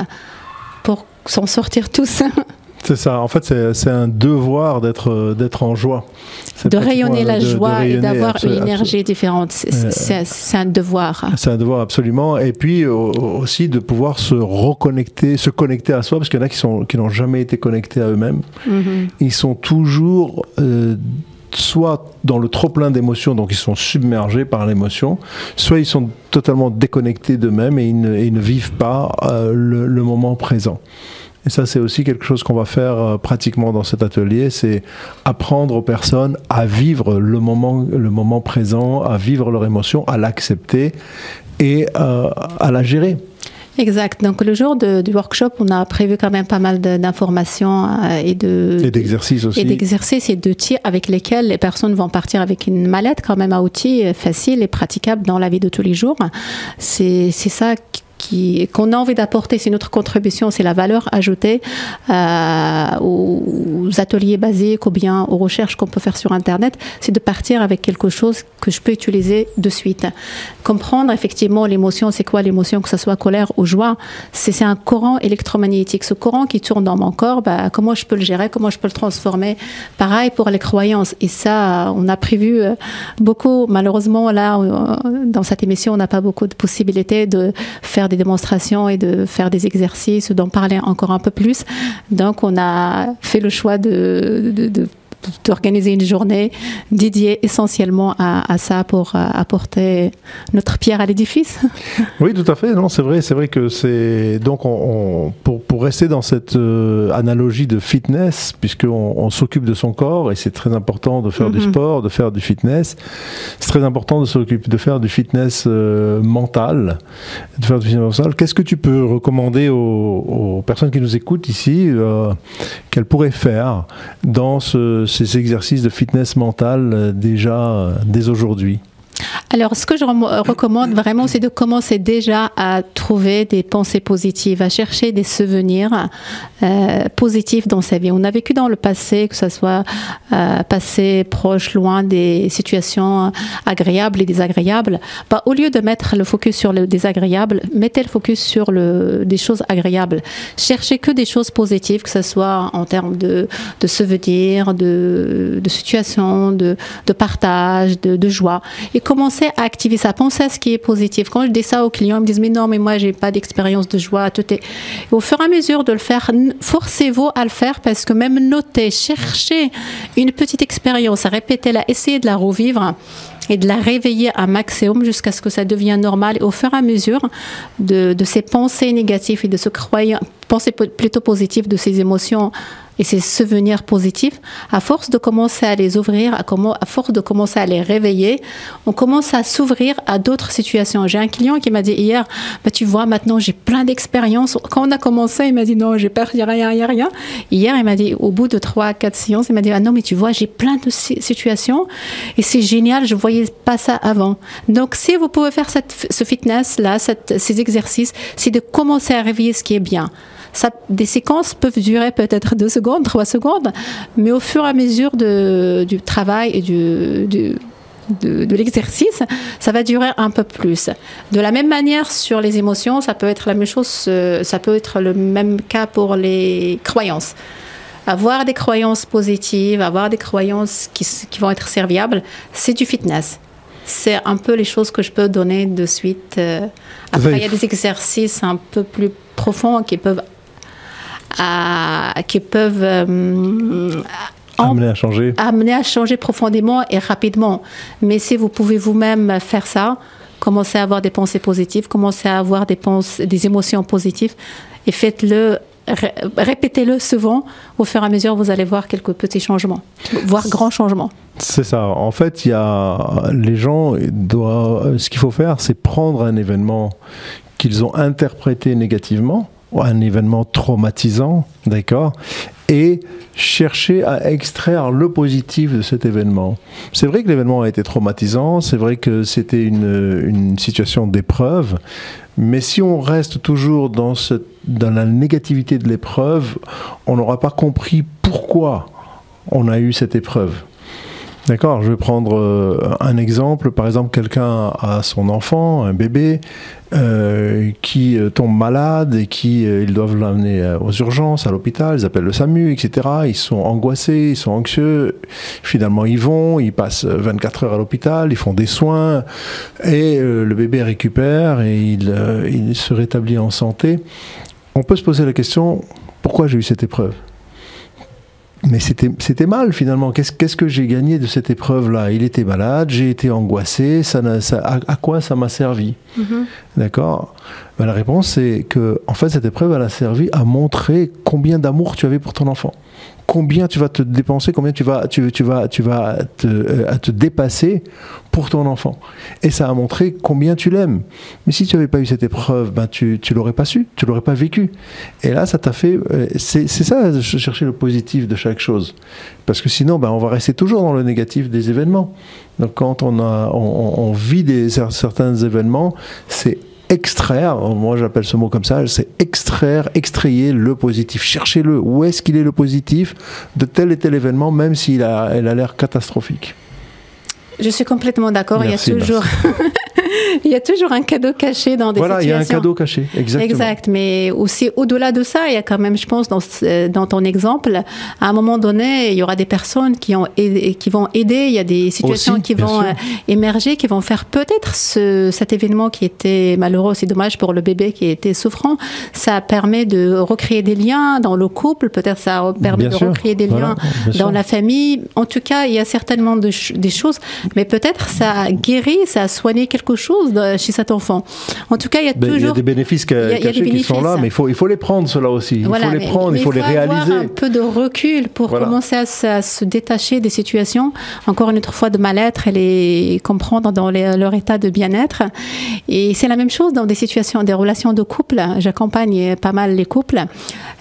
pour s'en sortir tous. C'est ça, en fait c'est un devoir d'être en joie. De rayonner la joie et d'avoir une énergie différente, c'est un devoir. C'est un devoir absolument, et puis aussi de pouvoir se connecter à soi, parce qu'il y en a qui n'ont jamais été connectés à eux-mêmes. Mm-hmm. Ils sont toujours soit dans le trop-plein d'émotions, donc ils sont submergés par l'émotion, soit ils sont totalement déconnectés d'eux-mêmes et ils ne vivent pas le moment présent. Et ça, c'est aussi quelque chose qu'on va faire pratiquement dans cet atelier, c'est apprendre aux personnes à vivre le moment présent, à vivre leur émotion, à l'accepter et à la gérer. Exact. Donc le jour du workshop, on a prévu quand même pas mal d'informations et d'exercices aussi. Et d'exercices et d'outils avec lesquels les personnes vont partir avec une mallette quand même à outils faciles et praticables dans la vie de tous les jours. C'est ça qu'on a envie d'apporter, c'est notre contribution, c'est la valeur ajoutée aux ateliers basiques ou bien aux recherches qu'on peut faire sur Internet, c'est de partir avec quelque chose que je peux utiliser de suite. Comprendre effectivement l'émotion, c'est quoi l'émotion, que ce soit colère ou joie, c'est un courant électromagnétique. Ce courant qui tourne dans mon corps, comment je peux le gérer, comment je peux le transformer. Pareil pour les croyances. Et ça, on a prévu beaucoup, malheureusement, là, dans cette émission, on n'a pas beaucoup de possibilités de faire des démonstrations et de faire des exercices, d'en parler encore un peu plus. Donc, on a fait le choix d'organiser une journée dédiée essentiellement à ça pour apporter notre pierre à l'édifice. Oui, tout à fait. Non, c'est vrai que c'est donc pour rester dans cette analogie de fitness, puisqu'on s'occupe de son corps et c'est très important de faire du sport, de faire du fitness. C'est très important de faire du fitness mental, Qu'est-ce que tu peux recommander aux personnes qui nous écoutent ici qu'elles pourraient faire dans ces exercices de fitness mental dès aujourd'hui? Alors, ce que je recommande vraiment, c'est de commencer déjà à trouver des pensées positives, à chercher des souvenirs positifs dans sa vie. On a vécu dans le passé, que ce soit passé, proche, loin, des situations agréables et désagréables. Au lieu de mettre le focus sur le désagréable, mettez le focus sur des choses agréables. Cherchez que des choses positives, que ce soit en termes de souvenirs, de situations, de partage, de joie. Et commencez à activer ça, pensez à ce qui est positif. Quand je dis ça aux clients, ils me disent mais non, mais moi j'ai pas d'expérience de joie, tout est... Et au fur et à mesure de le faire, forcez-vous à le faire, parce que même noter, chercher une petite expérience, répétez-la, essayez de la revivre et de la réveiller un maximum jusqu'à ce que ça devienne normal. Et au fur et à mesure de ces pensées négatives et de ce pensées plutôt positives, de ces émotions et ces souvenirs positifs, à force de commencer à les ouvrir, à force de commencer à les réveiller, on commence à s'ouvrir à d'autres situations. J'ai un client qui m'a dit hier, tu vois, maintenant j'ai plein d'expériences. Quand on a commencé, il m'a dit non, j'ai peur, il n'y a rien. Hier, il m'a dit, au bout de 3-4 séances, il m'a dit, ah non, mais tu vois, j'ai plein de situations et c'est génial, je ne voyais pas ça avant. Donc, si vous pouvez faire ce fitness-là, ces exercices, c'est de commencer à réveiller ce qui est bien. Des séquences peuvent durer peut-être 2 secondes, 3 secondes, mais au fur et à mesure du travail et de l'exercice, ça va durer un peu plus. De la même manière, sur les émotions, ça peut être la même chose, ça peut être le même cas pour les croyances. Avoir des croyances positives, avoir des croyances qui vont être serviables, c'est du fitness. C'est un peu les choses que je peux donner de suite. Après, il y a des exercices un peu plus profonds qui peuvent amener à changer profondément et rapidement. Mais si vous pouvez vous-même faire ça, commencez à avoir des pensées positives, commencez à avoir des émotions positives et faites-le, répétez-le souvent. Au fur et à mesure, vous allez voir quelques petits changements, voire grands changements. C'est ça. En fait, les gens ce qu'il faut faire, c'est prendre un événement qu'ils ont interprété négativement, un événement traumatisant, d'accord, et chercher à extraire le positif de cet événement. C'est vrai que l'événement a été traumatisant, c'est vrai que c'était une situation d'épreuve, mais si on reste toujours dans la négativité de l'épreuve, on n'aura pas compris pourquoi on a eu cette épreuve. D'accord, je vais prendre un exemple. Par exemple, quelqu'un a son enfant, un bébé, qui tombe malade et ils doivent l'amener aux urgences, à l'hôpital, ils appellent le SAMU, etc. Ils sont angoissés, ils sont anxieux. Finalement, ils passent 24 heures à l'hôpital, ils font des soins et le bébé récupère et il se rétablit en santé. On peut se poser la question, pourquoi j'ai eu cette épreuve ? Mais c'était mal finalement. Qu'est-ce que j'ai gagné de cette épreuve-là ? Il était malade, j'ai été angoissé, à quoi ça m'a servi ? D'accord ? La réponse c'est que en fait cette épreuve elle a servi à montrer combien d'amour tu avais pour ton enfant. combien tu vas te dépenser, combien tu vas te dépasser pour ton enfant. Et ça a montré combien tu l'aimes. Mais si tu n'avais pas eu cette épreuve, ben tu l'aurais pas su, tu l'aurais pas vécu. Et là, ça t'a fait... C'est ça, de chercher le positif de chaque chose. Parce que sinon, ben, on va rester toujours dans le négatif des événements. Donc quand on vit certains événements, c'est extraire, moi j'appelle ce mot comme ça, c'est extrayer le positif. Cherchez-le. Où est-ce qu'il est le positif de tel et tel événement, même s'il a l'air catastrophique. Je suis complètement d'accord. Merci, Il y a toujours un cadeau caché dans des situations. Voilà, il y a un cadeau caché, exactement. Exact, mais aussi au-delà de ça, il y a quand même, je pense, dans ton exemple, à un moment donné, il y aura des personnes qui vont aider, il y a des situations aussi, qui vont émerger, qui vont faire peut-être cet événement qui était malheureux, c'est dommage pour le bébé qui était souffrant, ça permet de recréer des liens dans le couple, peut-être ça permet de recréer des liens dans la famille. En tout cas, il y a certainement des choses, mais peut-être ça a guéri, ça a soigné quelque chose chez cet enfant. En tout cas, il y a toujours... Il y a des bénéfices cachés qui sont là, mais il faut les prendre, ceux-là aussi. Voilà, il faut les prendre, il faut les réaliser. Il faut avoir un peu de recul pour commencer à se détacher des situations, encore une autre fois, de mal-être et les comprendre dans leur état de bien-être. Et c'est la même chose dans des situations, des relations de couple. J'accompagne pas mal les couples,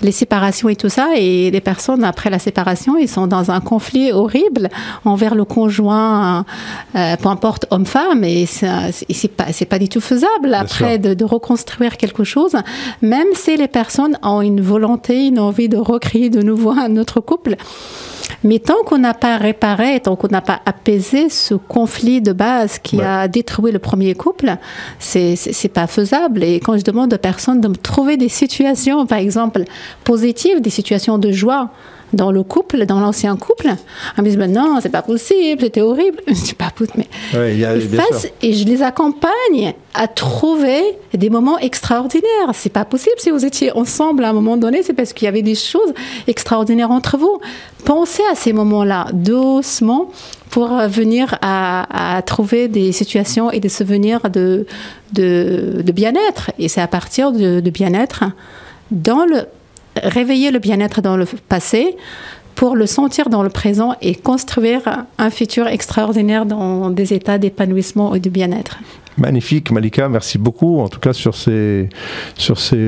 les séparations et tout ça. Et les personnes, après la séparation, ils sont dans un conflit horrible envers le conjoint, peu importe homme-femme, et c'est pas du tout faisable après de reconstruire quelque chose, même si les personnes ont une volonté, une envie de recréer de nouveau un autre couple. Mais tant qu'on n'a pas réparé, tant qu'on n'a pas apaisé ce conflit de base qui a détruit le premier couple, c'est pas faisable. Et quand je demande aux personnes de me trouver des situations, par exemple, positives, des situations de joie, dans le couple, dans l'ancien couple, on me dit non, c'est pas possible, c'était horrible. Je dis pas mais et je les accompagne à trouver des moments extraordinaires. C'est pas possible si vous étiez ensemble à un moment donné, c'est parce qu'il y avait des choses extraordinaires entre vous. Pensez à ces moments-là doucement pour venir à trouver des situations et des souvenirs de bien-être. Et c'est à partir de bien-être réveiller le bien-être dans le passé pour le sentir dans le présent et construire un futur extraordinaire dans des états d'épanouissement et de bien-être. Magnifique, Malika, merci beaucoup en tout cas sur ces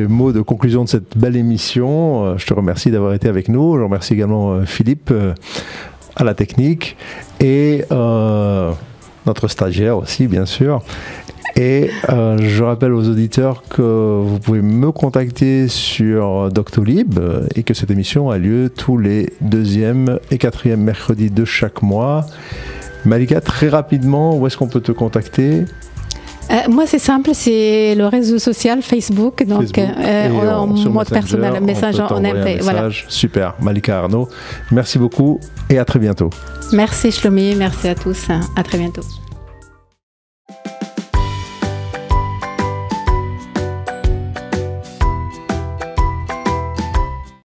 mots de conclusion de cette belle émission. Je te remercie d'avoir été avec nous. Je remercie également Philippe à la technique et notre stagiaire aussi bien sûr. Et je rappelle aux auditeurs que vous pouvez me contacter sur Doctolib et que cette émission a lieu tous les 2e et 4e mercredis de chaque mois. Malika, très rapidement, où est-ce qu'on peut te contacter ? Moi, c'est simple, c'est le réseau social Facebook, donc en mode personnel, Messenger, on aime. Voilà. Super, Malika Arnaud, merci beaucoup et à très bientôt. Merci Shlomi, merci à tous, à très bientôt.